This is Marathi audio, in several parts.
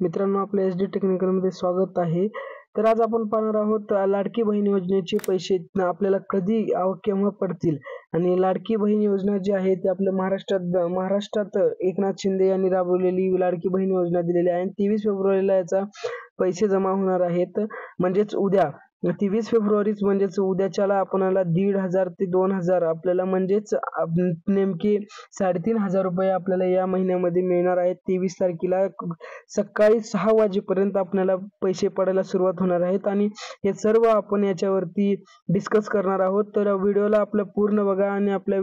मित्रांनो, आपल्या SD टेक्निकल मध्ये स्वागत आहे. तर आज आपण पाहणार आहोत लाडकी बहीण योजनेचे पैसे आपल्याला कधी केव्हा पडतील. आणि लाडकी बहीण योजना जी आहे ती आपल्या महाराष्ट्रात एकनाथ शिंदे यांनी राबवलेली लाडकी बहीण योजना दिलेली आहे. 23 फेब्रुवारीला याचा पैसे जमा होणार आहेत. म्हणजेच उद्या 23 फेब्रुवारीच म्हणजेच उद्याच्याला आपल्याला 1,500 ते 2,000 आपल्याला म्हणजेच नेमके 3,500 रुपये आपल्याला या महिन्यामध्ये मिळणार आहेत. 23 तारखेला सकाळी 6 वाजेपर्यंत आपल्याला पैसे पडायला सुरुवात होणार आहेत आणि हे सर्व आपण याच्यावरती डिस्कस करणार आहोत. तर व्हिडिओला आपलं पूर्ण बघा आणि आपल्या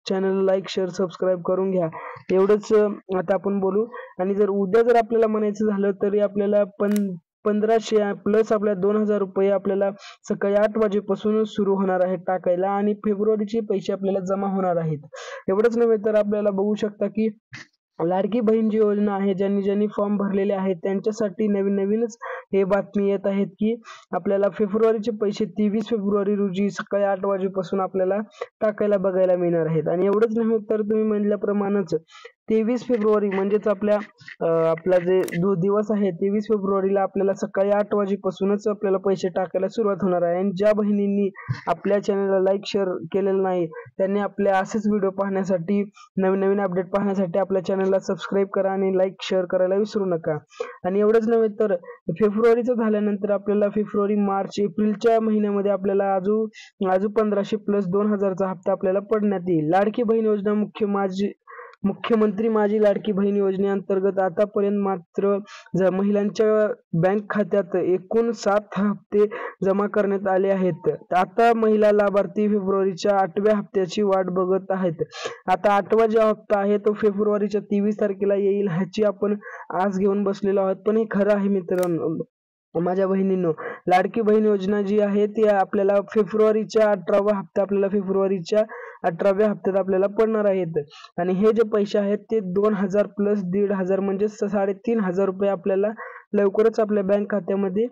चॅनल लाईक शेअर सबस्क्राईब करून घ्या. एवढंच आता आपण बोलू. आणि जर उद्या जर आपल्याला म्हणायचं झालं तरी आपल्याला 1500 प्लस आपल्या 2,000 रुपये आपल्याला सकाळी 8 वाजेपासून सुरू होणार आहेत टाकायला आणि फेब्रुवारीचे पैसे आपल्याला जमा होणार आहेत. एवढंच नव्हे तर आपल्याला बघू शकता की लाडकी बहीण जी योजना आहे, ज्यांनी फॉर्म भरलेले आहेत त्यांच्यासाठी नवीनच हे बातमी येत आहेत की आपल्याला फेब्रुवारीचे पैसे 23 फेब्रुवारी रोजी सकाळी 8 वाजेपासून आपल्याला टाकायला बघायला मिळणार आहेत. आणि एवढंच नव्हे तर तुम्ही म्हणल्याप्रमाणेच 23 फेब्रुवारी म्हणजेच आपला जे दिवस आहे 23 फेब्रुवारीला आपल्याला सकाळी 8 वाजेपासूनच आपल्याला पैसे टाकायला सुरुवात होणार आहे. आणि ज्या बहिणींनी आपल्या चॅनलला लाईक शेअर केलेलं नाही त्यांनी आपल्या असेच व्हिडिओ पाहण्यासाठी नवीन अपडेट पाहण्यासाठी आपल्या चॅनलला सबस्क्राईब करा आणि लाईक शेअर करायला विसरू नका. आणि एवढंच नव्हे तर फेब्रुवारीचं झाल्यानंतर आपल्याला फेब्रुवारी मार्च एप्रिलच्या महिन्यामध्ये आपल्याला अजून 1500 प्लस 2,000चा हप्ता आपल्याला पडण्यात येईल. लाडकी बहीण योजना मुख्यमंत्री माझी लाडकी बहीण योजनेअंतर्गत आतापर्यंत मात्र महिलांच्या बँक खात्यात एकूण 7 हप्ते जमा करण्यात आले आहेत. आता महिला लाभार्थी फेब्रुवारीच्या 8व्या हप्त्याची वाट बघत आहेत. आता 8वा जो हप्ता आहे तो फेब्रुवारीच्या 23 तारखेला येईल ह्याची आपण आस घेऊन बसलेलो आहोत. पण हे खरं आहे मित्रांनो, माझ्या बहिणींनो, लाडकी बहीण योजना जी आहे ती आपल्याला फेब्रुवारीच्या 18वा हप्ता आपल्याला फेब्रुवारीच्या 18व्या हप्त्यात आपल्याला पडणार आहेत. आणि हे जे पैसे आहेत ते 2,000 प्लस 1,500 म्हणजे 3,500 रुपये आपल्याला लवकरच आपल्या बँक खात्यामध्ये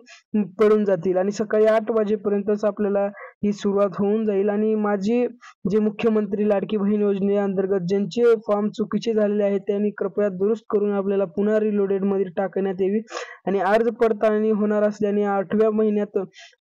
पडून जातील. आणि सकाळी 8 वाजेपर्यंतच आपल्याला ही सुरुवात होऊन जाईल. आणि माझी जे मुख्यमंत्री लाडकी बहीण योजनेअंतर्गत ज्यांचे फॉर्म चुकीचे झालेले आहेत त्यांनी कृपया दुरुस्त करून आपल्याला पुन्हा रिलोडेड मध्ये टाकण्यात यावी. आणि अर्ज पडताळणी होणार असल्याने 8व्या महिन्यात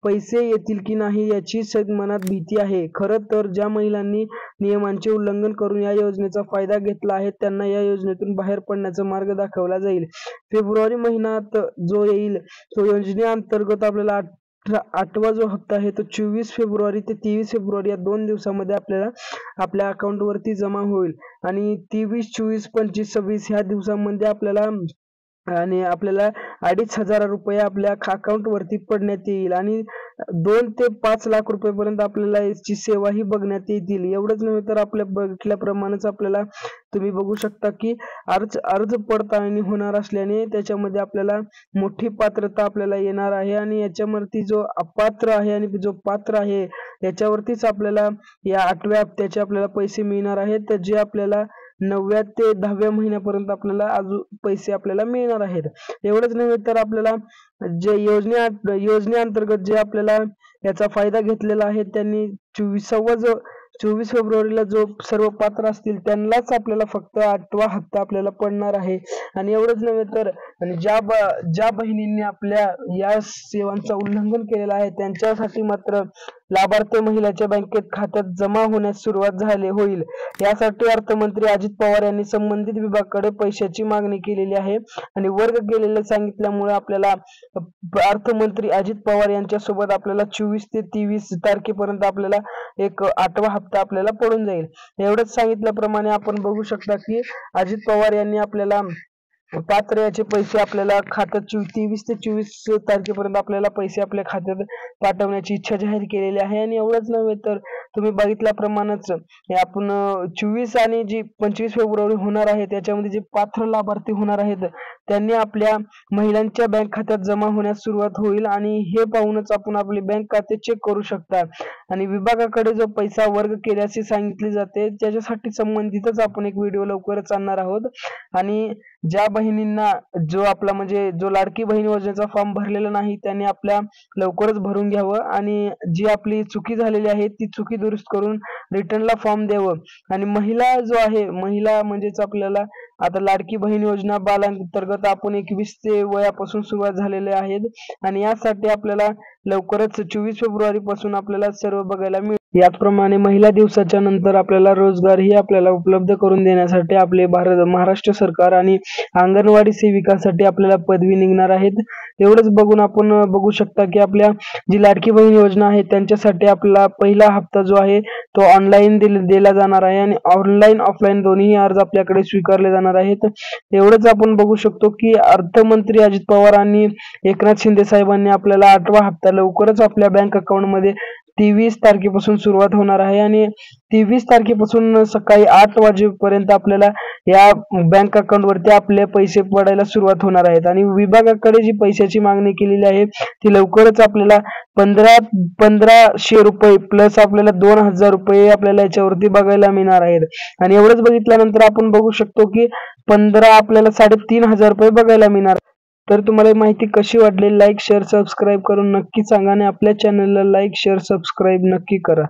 पैसे येतील की नाही याची मनात भीती आहे. खरं तर ज्या महिलांनी नियमांचे उल्लंघन करून या योजनेचा फायदा घेतला आहे त्यांना या योजनेतून बाहेर पडण्याचा मार्ग दाखवला जाईल. फेब्रुवारी महिन्यात जो येईल तो योजनेअंतर्गत आपल्याला 8वा जो हप्ता आहे तो 24 फेब्रुवारी ते 23 फेब्रुवारी या 2 दिवसामध्ये आपल्याला आपल्या अकाउंट वरती जमा होईल. आणि 23, 24, 25, 26 ह्या दिवसांमध्ये आपल्याला 2,500 रुपये आपल्या अकाउंट वरती पडण्यात येईल. आणि 2 ते 5 लाख रुपयेपर्यंत आपल्याला याची सेवाही बघण्यात येतील. एवढंच नव्हे तर आपल्या बघितल्याप्रमाणेच आपल्याला तुम्ही बघू शकता की अर्ज पडताळणी होणार असल्याने त्याच्यामध्ये आपल्याला मोठी पात्रता आपल्याला येणार आहे. आणि याच्यावरती जो अपात्र आहे आणि जो पात्र आहे याच्यावरतीच आपल्याला या 8व्या हप्त्याचे आपल्याला पैसे मिळणार आहेत, जे आपल्याला 9व्या ते 10व्या महिन्यापर्यंत आपल्याला अजून पैसे आपल्याला मिळणार आहेत. एवढंच नव्हे तर आपल्याला जे योजनेअंतर्गत जे आपल्याला याचा फायदा घेतलेला आहे त्यांनी 24 फेब्रुवारीला जो सर्व पात्र असतील त्यांनाच आपल्याला फक्त 8वा हप्ता आपल्याला पडणार आहे. आणि एवढंच नव्हे तर ज्या बहिणींनी आपल्या या सेवांचं उल्लंघन केलेलं आहे त्यांच्यासाठी मात्र लाभार्थी महिलाच्या बँकेत खात्यात जमा होण्यास सुरुवात होईल. यासाठी अर्थमंत्री अजित पवार यांनी संबंधित विभागाकडे पैशाची मागणी केलेली आहे. आणि वर्ग केलेले सांगितल्यामुळे आपल्याला अर्थमंत्री अजित पवार यांच्या सोबत आपल्याला 24 ते 23 तारखेपर्यंत आपल्याला एक 8वा हप्ता आपल्याला पडून जाईल. एवढंच सांगितल्याप्रमाणे आपण बघू शकता की अजित पवार यांनी आपल्याला पात्र याचे पैसे आपल्याला खात्यात 23 ते 24 तारखेपर्यंत आपल्याला पैसे आपल्या खात्यात पाठवण्याची इच्छा जाहीर केलेली आहे. आणि एवढंच नव्हे तर तुम्ही बघितल्याप्रमाणेच आपण 24 आणि जी 25 फेब्रुवारी होणार आहे त्याच्यामध्ये जे पात्र लाभार्थी होणार आहेत त्यांनी आपल्या महिलांच्या बँक खात्यात जमा होण्यास सुरुवात होईल. आणि हे पाहूनच आपण आपले बँक खाते चेक करू शकता. आणि विभागाकडे जो पैसा वर्ग केल्याचे सांगितले जाते त्याच्यासाठी संबंधितच आपण एक व्हिडिओ लवकरच आणणार आहोत. आणि ज्या बहिणींना जो लाडकी बहीण योजनेचा फॉर्म भरलेला नाही त्यांनी आपल्या लवकरच भरून घ्यावं. आणि जी आपली चुकी झालेली आहे ती चुकी दुरुस्त करून रिटर्नला फॉर्म द्यावं. आणि महिला जो आहे, महिला म्हणजेच आपल्याला आता लाडकी बहीण योजना बालांतर्गत आपण 21 ते वयापासून सुरुवात झालेले आहेत आणि यासाठी आपल्याला लवकरच 24 फेब्रुवारी पासून आपल्याला सर्व बघायला मिळेल. याचप्रमाणे महिला दिवसाच्या नंतर आपल्याला रोजगारही आपल्याला उपलब्ध करून देण्यासाठी आपले महाराष्ट्र सरकार आणि अंगणवाडी सेविकासाठी आपल्याला पदवी निघणार आहेत. एवढंच बघून आपण बघू शकता की आपल्या जी लाडकी बहीण योजना आहे त्यांच्यासाठी आपला पहिला हप्ता जो आहे तो ऑनलाईन दिला जाणार आहे आणि ऑनलाईन ऑफलाईन दोन्ही अर्ज आपल्याकडे स्वीकारले जाणार आहेत. एवढंच आपण बघू शकतो की अर्थमंत्री अजित पवार आणि एकनाथ शिंदे साहेबांनी आपल्याला 8वा हप्ता लवकरच आपल्या बँक अकाउंट मध्ये 23 तारखेपासून सुरुवात होणार आहे आणि 23 तारखेपासून सकाळी 8 वाजेपर्यंत आपल्याला या बँक अकाउंट वरती आपले पैसे पडायला सुरुवात होणार आहेत. आणि विभागाकडे जी पैशाची मागणी केलेली आहे ती लवकरच आपल्याला 1500 रुपये प्लस आपल्याला 2000 रुपये आपल्याला याच्यावरती बघायला मिळणार आहेत. आणि एवढंच बघितल्यानंतर आपण बघू शकतो की आपल्याला 3500 रुपये बघायला मिळणार. तर तुम्हाला ही माहिती कशी वाटली, लाईक शेअर सबस्क्राईब करून नक्की सांगा आणि आपल्या चॅनलला लाईक शेअर सबस्क्राईब नक्की करा.